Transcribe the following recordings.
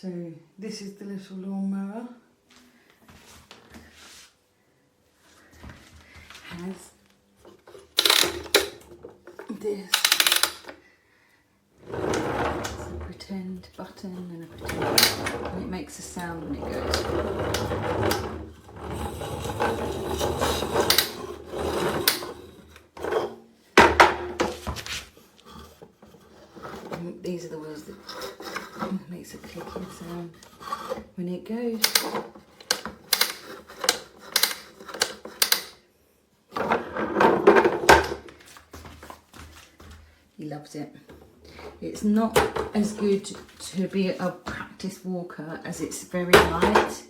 So this is the little lawnmower. Has this. It's a pretend button and a pretend, and it makes a sound when it goes. And these are the wheels that makes a clicking sound when it goes. He loves it. It's not as good to be a practice walker as it's very light,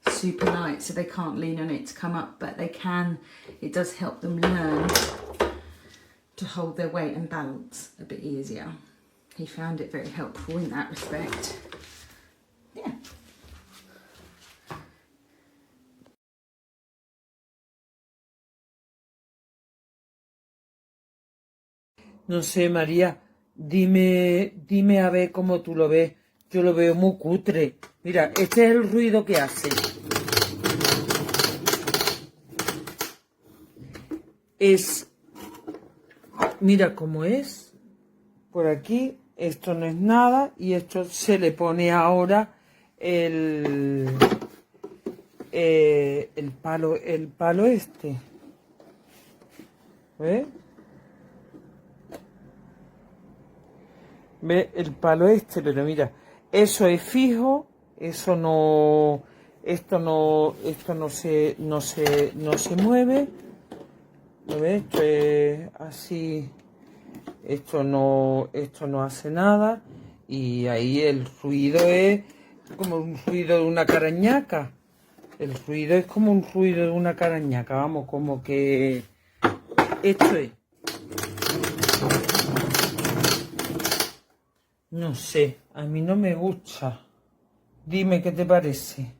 super light, so they can't lean on it to come up, but they can, it does help them learn to hold their weight and balance a bit easier. He found it very helpful in that respect. Yeah. No sé, María, dime a ver cómo tú lo ves. Yo lo veo muy cutre. Mira, este es el ruido que hace. Mira cómo es. Por aquí, esto no es nada. Y esto se le pone ahora el palo este. ¿Ves? ¿Ve? El palo este, pero mira, eso es fijo, eso no, esto no se mueve, ¿lo ves? Esto es así, esto no hace nada, y ahí el ruido es como un ruido de una carañaca, el ruido es como un ruido de una carañaca, vamos, como que esto es. No sé, a mí no me gusta. Dime qué te parece.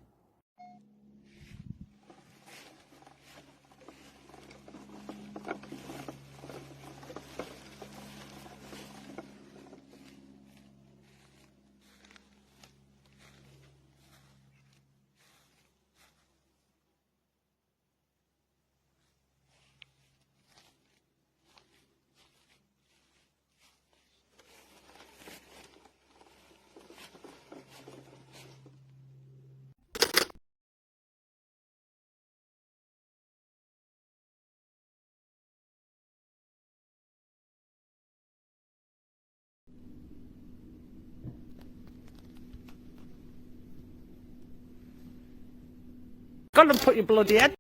Gonna put your bloody head